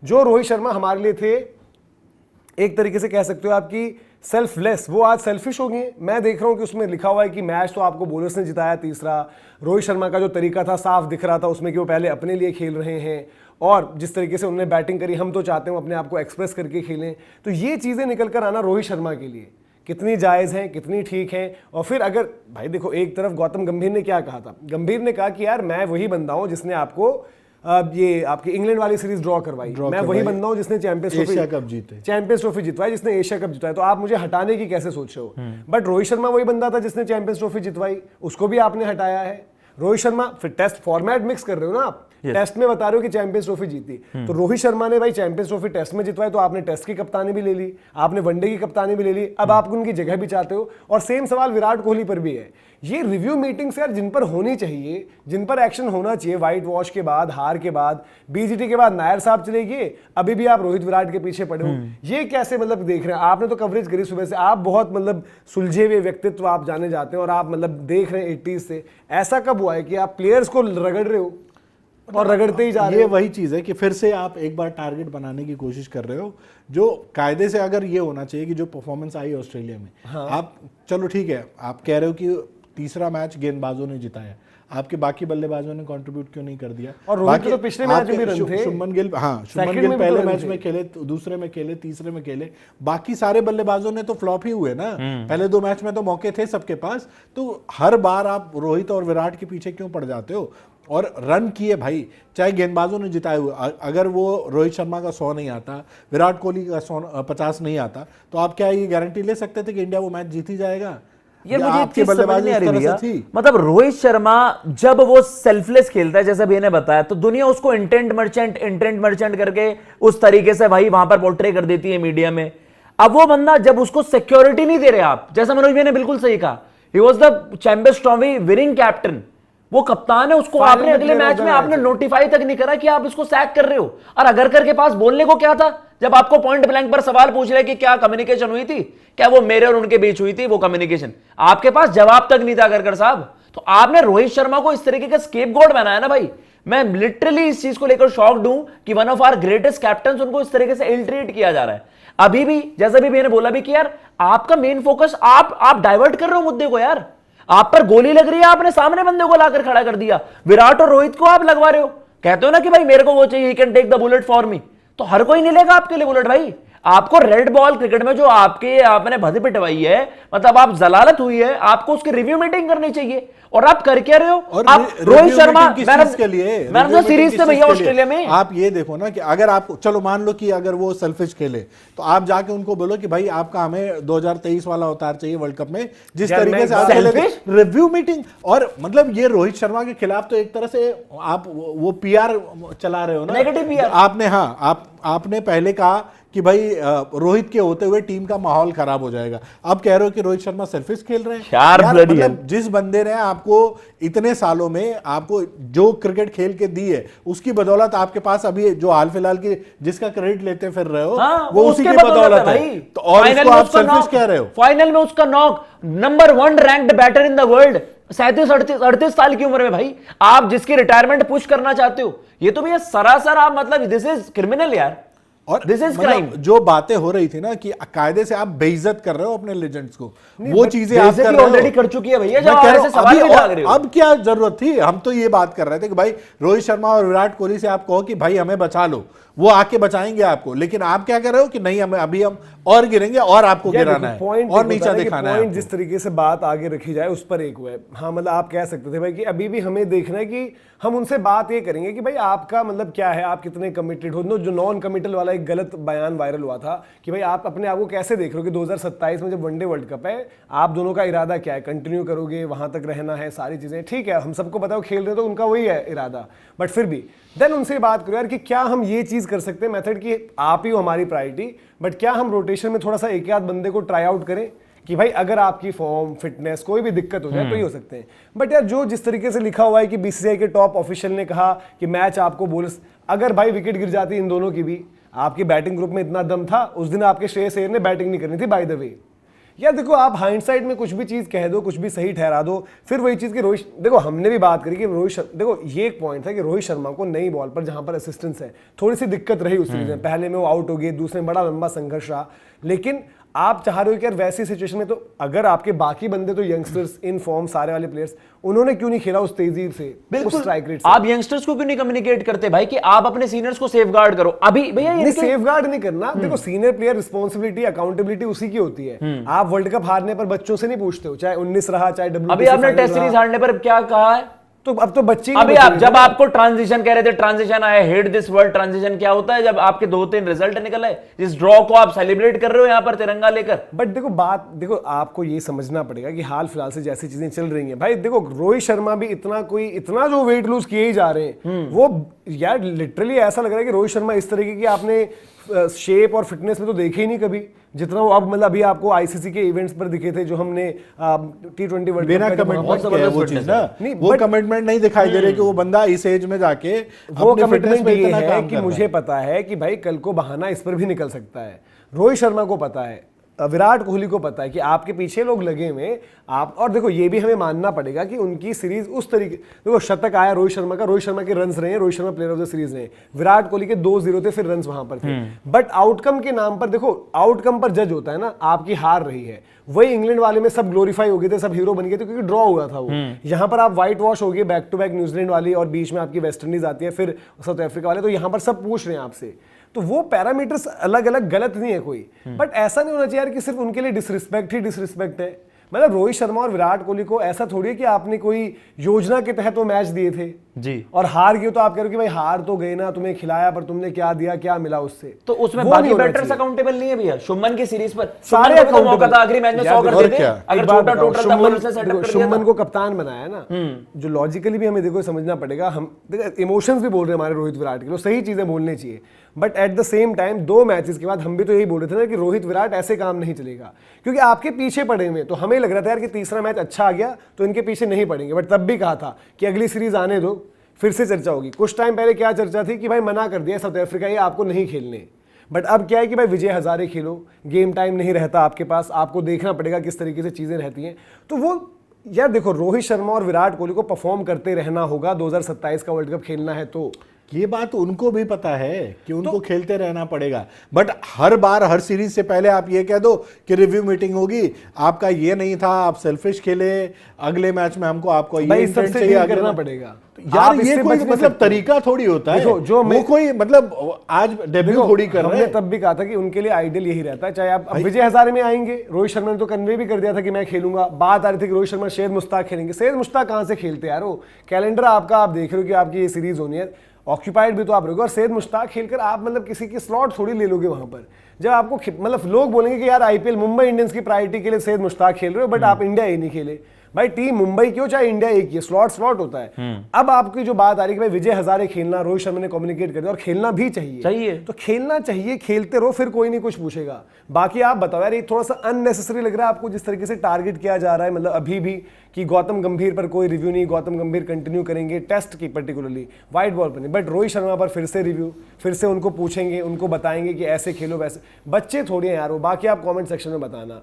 जो रोहित शर्मा हमारे लिए थे, एक तरीके से कह सकते हो आपकी सेल्फलेस, वो आज सेल्फिश हो गए। मैं देख रहा हूं कि उसमें लिखा हुआ है कि मैच तो आपको बॉलर्स ने जिताया तीसरा, रोहित शर्मा का जो तरीका था साफ दिख रहा था उसमें कि वो पहले अपने लिए खेल रहे हैं, और जिस तरीके से उन्होंने बैटिंग करी, हम तो चाहते हैं अपने आप को एक्सप्रेस करके खेलें। तो ये चीज़ें निकल कर आना रोहित शर्मा के लिए कितनी जायज़ हैं, कितनी ठीक हैं। और फिर अगर भाई देखो, एक तरफ गौतम गंभीर ने क्या कहा था, गंभीर ने कहा कि यार मैं वही बंदा हूं जिसने आपको ये आपकी इंग्लैंड वाली सीरीज ड्रॉ करवाई, मैं वही बंदा हूं जिसने चैंपियंस ट्रॉफी जितवाई, जिसने एशिया कप जितवाया, तो आप मुझे हटाने की कैसे सोच रहे हो। बट रोहित शर्मा वही बंदा था जिसने चैंपियंस ट्रॉफी जितवाई, उसको भी आपने हटाया है। रोहित शर्मा, फिर टेस्ट फॉर्मेट मिक्स कर रहे हो ना आप, टेस्ट में बता रहे हो कि चैंपियंस ट्रॉफी जीती, तो रोहित शर्मा ने भाई चैंपियंस ट्रॉफी टेस्ट में जितवाई, तो आपने टेस्ट की कप्तानी भी ले ली, आपने वनडे की कप्तानी भी ले ली, अब आप उनकी जगह भी चाहते हो। और सेम सवाल विराट कोहली पर भी है। ये रिव्यू मीटिंग्स यार जिन पर होनी चाहिए, जिन पर एक्शन होना चाहिए, व्हाइट वॉश के बाद, हार के बाद, बीजीटी के बाद नायर साहब चले गए, अभी भी आप रोहित विराट के पीछे पड़े हो। ये कैसे मतलब देख रहे हैं? आपने तो कवरेज करी सुबह से, आप बहुत मतलब सुलझे हुए व्यक्तित्व आप जाने जाते हैं, और आप मतलब देख रहे हैं 80s से। ऐसा कब हुआ है कि आप प्लेयर्स को रगड़ रहे हो और रगड़ते ही जा रहे हो? ये वही चीज है कि फिर से आप एक बार टारगेट बनाने की कोशिश कर रहे हो, जो कायदे से अगर ये होना चाहिए कि जो परफॉर्मेंस आई ऑस्ट्रेलिया में, हाँ। आप चलो ठीक है, आप कह रहे हो कि तीसरा मैच गेंदबाजों ने जिताया, आपके बाकी बल्लेबाजों ने कंट्रीब्यूट क्यों नहीं कर दिया? और रोहित तो पिछले मैच में भी रन थे। शुभमन गिल, हाँ शुभमन गिल पहले मैच में खेले, दूसरे में खेले, तीसरे में खेले, बाकी सारे बल्लेबाजों ने तो फ्लॉप ही हुए ना। पहले 2 मैच में तो मौके थे सबके पास, तो हर बार आप रोहित और विराट के पीछे क्यों पड़ जाते हो? और रन किए भाई, चाहे गेंदबाजों ने जिताए हुए, अगर वो रोहित शर्मा का 100 नहीं आता, विराट कोहली का 50 नहीं आता, तो आप क्या ये गारंटी ले सकते थे कि इंडिया वो मैच जीत ही जाएगा? ये मुझे एक चीज समझ नहीं आ रही है, मतलब रोहित शर्मा जब वो सेल्फलेस खेलता है जैसा भी ने बताया, तो दुनिया उसको इंटेंट मर्चेंट करके उस तरीके से भाई वहां पर पोर्ट्रे कर देती है मीडिया में। अब वो बंदा जब उसको सिक्योरिटी नहीं दे रहे आप, जैसा मनोज भाई ने बिल्कुल सही कहा, he was the champions trophy winning captain, वो कप्तान है, उसको आपने अगले मैच में आपने नोटिफाई तक नहीं करा कि आप इसको सैक कर रहे हो। और अगरकर के पास बोलने को क्या था जब आपको पॉइंट ब्लैंक पर सवाल पूछ रहे कि क्या कम्युनिकेशन हुई थी, क्या वो मेरे और उनके बीच हुई थी वो कम्युनिकेशन, आपके पास जवाब तक नहीं था अगरकर साहब। तो आपने रोहित शर्मा को इस तरीके का स्केपगोट बनाया ना भाई, मैं लिटरली इस चीज को लेकर शॉक्ड हूं कि one of our greatest captain उनको इस तरीके से इल ट्रीट किया जा रहा है। अभी भी जैसा भी मैंने बोला भी कि यार आपका मेन फोकस आप डाइवर्ट कर रहे हो मुद्दे को, यार आप पर गोली लग रही है, आपने सामने बंदे को लाकर खड़ा कर दिया, विराट और रोहित को आप लगवा रहे हो, कहते हो ना कि भाई मेरे को वो चाहिए, he can take the bullet for me, तो हर कोई नहीं लेगा आपके लिए बुलेट भाई। आपको रेड बॉल क्रिकेट में जो आपने भद पिटवाई है, मतलब आप जलालत हुई है, आपको उसकी रिव्यू मीटिंग करनी चाहिए, और आप कर क्या रहे हो? आप Rohit Sharma man of the series थे भैया ऑस्ट्रेलिया में। आप ये देखो ना कि अगर आपको, चलो मान लो कि अगर वो सेल्फिश खेले, तो आप जाके उनको बोलो कि भाई आपका हमें 2023 वाला अवतार चाहिए वर्ल्ड कप में, जिस तरीके से आप खेले रिव्यू मीटिंग। और मतलब ये रोहित शर्मा के खिलाफ तो एक तरह से आप वो पीआर चला रहे हो ना, नेगेटिव पीआर। आपने, हाँ आपने पहले कहा कि भाई रोहित के होते हुए टीम का माहौल खराब हो जाएगा, अब कह रहे हो कि रोहित शर्मा सेल्फिश खेल रहे हैं। यार मतलब जिस बंदे ने आपको इतने सालों में आपको जो क्रिकेट खेल के दी है, उसकी बदौलत आपके पास अभी जो हाल फिलहाल की जिसका क्रेडिट लेते फिर रहे हो, हाँ, वो उसी की बदौलत है। तो और इसको आप सेल्फिश कह रहे हो। फाइनल में उसका knock, number 1 ranked batter in the world, 37-38 साल की उम्र में भाई, आप जिसकी रिटायरमेंट पुश करना चाहते हो, ये तो भैया सरासर आप मतलब दिस इज क्रिमिनल यार, और दिस इज क्राइम। जो बातें हो रही थी ना कि कायदे से आप बेइज्जत कर रहे हो अपने लेजेंड्स को, वो चीजें आप कर रहे हो, ऑलरेडी कर चुकी है भैया, जब आप ऐसे सवाल भी डाल रहे हो। अब क्या जरूरत थी? हम तो ये बात कर रहे थे कि भाई रोहित शर्मा और विराट कोहली से आप कहो कि भाई हमें बचा लो, वो आके बचाएंगे आपको, लेकिन आप क्या कर रहे हो कि नहीं, हमें अभी हम और गिरेंगे और आपको गिराना है और नीचा दिखाना है। जिस तरीके से बात आगे रखी जाए उस पर एक हुआ है। हाँ मतलब आप कह सकते थे भाई कि अभी भी हमें देखना है कि हम उनसे बात ये करेंगे कि भाई आपका मतलब क्या है, आप कितने कमिटेड हो। जो नॉन कमिटल वाला एक गलत बयान वायरल हुआ था कि भाई आप अपने आप को कैसे देख रहे हो कि 2027 में जब वनडे वर्ल्ड कप है, आप दोनों का इरादा क्या है, कंटिन्यू करोगे, वहां तक रहना है, सारी चीजें ठीक है, हम सबको पता है खेल रहे तो उनका वही है इरादा, बट फिर भी देन उनसे बात करो यार कि क्या हम ये चीज कर सकते हैं मेथड की, आप ही हो हमारी प्रायोरिटी, बट क्या हम रोटेशन में थोड़ा सा एक आध बंदे को ट्राई आउट करें कि भाई अगर आपकी फॉर्म, फिटनेस, कोई भी दिक्कत हो जाए तो ही हो सकते हैं। बट यार जो जिस तरीके से लिखा हुआ है कि बीसीसीआई के टॉप ऑफिशियल ने कहा कि मैच आपको बोनस, अगर भाई विकेट गिर जाती इन दोनों की भी, आपकी बैटिंग ग्रुप में इतना दम था, उस दिन आपके श्रेयस अय्यर ने बैटिंग नहीं करनी थी बाय द वे, यार देखो, आप हाइंडसाइट में कुछ भी चीज कह दो, कुछ भी सही ठहरा दो, फिर वही चीज कि रोहित, देखो हमने भी बात करी कि देखो ये एक पॉइंट था कि रोहित शर्मा को नई बॉल पर जहां पर असिस्टेंस है थोड़ी सी दिक्कत रही उस सीरीज में, पहले में वो आउट हो गए, दूसरे में बड़ा लंबा संघर्ष रहा, लेकिन आप चाह रहे हो कि यार वैसी सिचुएशन में तो अगर आपके बाकी बंदे तो यंगस्टर्स इन फॉर्म सारे वाले प्लेयर्स, उन्होंने क्यों नहीं खेला उस तेजी से, उस स्ट्राइक रेट से? आप यंगस्टर्स को क्यों नहीं कम्युनिकेट करते भाई कि आप अपने सीनियर्स को सेफगार्ड करो? अभी भैया नहीं, सेफगार्ड नहीं करना, देखो सीनियर प्लेयर रिस्पांसिबिलिटी अकाउंटेबिलिटी उसी की होती है। आप वर्ल्ड कप हारने पर बच्चों से नहीं पूछते हो, चाहे 19 रहा चाहे अभी आपने टेस्ट सीरीज हारने पर क्या कहा है? तो अब तो बच्चे अभी आप जब आपको ट्रांजिशन कह रहे थे, ट्रांजिशन आया, हेट दिस वर्ड ट्रांजिशन क्या होता है? जब आपके 2-3 रिजल्ट निकल आए, इस ड्रॉ को आप सेलिब्रेट कर रहे हो यहां पर तिरंगा लेकर। बट देखो बात, देखो आपको ये समझना पड़ेगा कि हाल फिलहाल से जैसी चीजें चल रही हैं भाई, देखो रोहित शर्मा भी इतना जो वेट लूज किए ही जा रहे हैं, वो यार लिटरली ऐसा लग रहा है कि रोहित शर्मा इस तरीके की आपने शेप और फिटनेस में तो देखे ही नहीं कभी, जितना वो अब मतलब अभी आपको आईसीसी के इवेंट्स पर दिखे थे जो हमने T20 वर्ल्ड बिना कमिटमेंट के वो चीज ना, वो कमिटमेंट नहीं दिखाई दे रहे कि वो बंदा इस एज में जाके वो कमिटमेंट ये है कि मुझे पता है कि भाई कल को बहाना इस पर भी निकल सकता है। रोहित शर्मा को पता है, विराट कोहली को पता है कि आपके पीछे लोग लगे हुए आप, और देखो ये भी हमें मानना पड़ेगा कि उनकी सीरीज उस तरीके, देखो शतक आया रोहित शर्मा का, रोहित शर्मा के रन्स रहे, Rohit Sharma player of the series रहे, विराट कोहली के 2-0 थे, फिर रन्स वहां पर थे, बट आउटकम के नाम पर देखो, आउटकम पर जज होता है ना, आपकी हार रही है। वही इंग्लैंड वाले में सब ग्लोरीफाई हो गए थे, सब हीरो बन गए थे क्योंकि ड्रॉ हुआ था वो। यहाँ पर आप व्हाइट वॉश हो गए, बैक टू बैक न्यूजीलैंड वाली, और बीच में आपकी वेस्ट इंडीज आती है, फिर साउथ अफ्रीका वाले, तो यहाँ पर सब पूछ रहे हैं आपसे, तो वो पैरामीटर्स अलग अलग गलत नहीं है कोई, बट ऐसा नहीं होना चाहिए यार कि सिर्फ उनके लिए डिसरिस्पेक्ट ही डिसरिस्पेक्ट है। मतलब रोहित शर्मा और विराट कोहली को ऐसा थोड़ी है कि आपने कोई योजना के तहत वो मैच दिए थे जी, और हार गए तो आप कह रहे हो कि भाई हार तो गए ना, तुम्हें खिलाया पर तुमने क्या दिया, क्या मिला उससे, तो उसमें बाकी बैटर्स अकाउंटेबल नहीं है भैया। शुभमन की सीरीज पर सारे मौका था, आखिरी मैच में 100 कर देते, अगर छोटा टोटल था उसे सेटअप कर दिया। शुभमन को कप्तान बनाया ना, जो लॉजिकली भी हमें देखो समझना पड़ेगा, हम देखो इमोशंस भी बोल रहे हैं हमारे रोहित विराट के, सही चीजें बोलनी चाहिए, but at the same time 2 matches के बाद हम भी तो यही बोल रहे थे ना कि रोहित विराट ऐसे काम नहीं चलेगा, क्योंकि आपके पीछे पड़े हुए, तो हमें लग रहा था यार कि तीसरा मैच अच्छा आ गया तो इनके पीछे नहीं पड़ेंगे, बट तब भी कहा था कि अगली सीरीज आने दो, फिर से चर्चा होगी। कुछ टाइम पहले क्या चर्चा थी कि भाई मना कर दिया साउथ अफ्रीका, ये आपको नहीं खेलने, बट अब क्या है कि भाई विजय हजारे खेलो, गेम टाइम नहीं रहता आपके पास, आपको देखना पड़ेगा किस तरीके से चीजें रहती हैं, तो वो यार देखो रोहित शर्मा और विराट कोहली को परफॉर्म करते रहना होगा, 2027 का वर्ल्ड कप खेलना है, तो ये बात उनको भी पता है कि उनको खेलते रहना पड़ेगा, but her bar her series से पहले आप ये कह दो कि रिव्यू मीटिंग होगी, आपका ये नहीं था, आप सेल्फिश खेले, अगले मैच में हमको आपको ये इंटेंट चाहिए करना पड़ेगा। यार ये कोई मतलब तरीका थोड़ी होता है, जो वो कोई मतलब आज डेब्यू थोड़ी कर रहे हैं। तब भी कहा था कि उनके लिए आइडियल यही रहता है, चाहे आप विजय हजारे में आएंगे, रोहित शर्मा ने तो कन्वे भी कर दिया था कि मैं खेलूंगा, बात आ रही थी कि रोहित शर्मा सैयद मुश्ताक खेलेंगे, सैयद मुश्ताक कहां से खेलते यार, वो कैलेंडर आपका आप देख रहे हो कि आपकी ये सीरीज होनी है, ऑक्यूपाइड भी तो आप रहोगे, और सैयद मुश्ताक खेलकर आप मतलब किसी की स्लॉट थोड़ी ले लोगे वहां पर, जब आपको मतलब लोग बोलेंगे कि यार आईपीएल मुंबई इंडियंस की प्रायोरिटी के लिए सैयद मुश्ताक खेल रहे हो, बट आप इंडिया ही नहीं खेले, भाई टीम मुंबई क्यों चाहे इंडिया एक ही, स्लॉट होता है। अब आपकी जो बात आ रही है कि भाई विजय हजारे खेलना, रोहित शर्मा ने कम्युनिकेट कर दिया, और खेलना भी चाहिए, तो खेलना चाहिए, खेलते रहो, फिर कोई नहीं कुछ पूछेगा। बाकी आप बताओ यार, ये थोड़ा सा अननेसेसरी लग रहा है आपको जिस तरीके से टारगेट किया जा रहा है, मतलब अभी भी कि गौतम गंभीर पर कोई रिव्यू नहीं, गौतम गंभीर कंटिन्यू करेंगे टेस्ट की पर्टिकुलरली, व्हाइट बॉल पर नहीं, बट रोहित शर्मा पर फिर से रिव्यू, फिर से उनको पूछेंगे, उनको बताएंगे कि ऐसे खेलो वैसे, बच्चे थोड़ी हैं यार वो। बाकी आप कमेंट सेक्शन में बताना।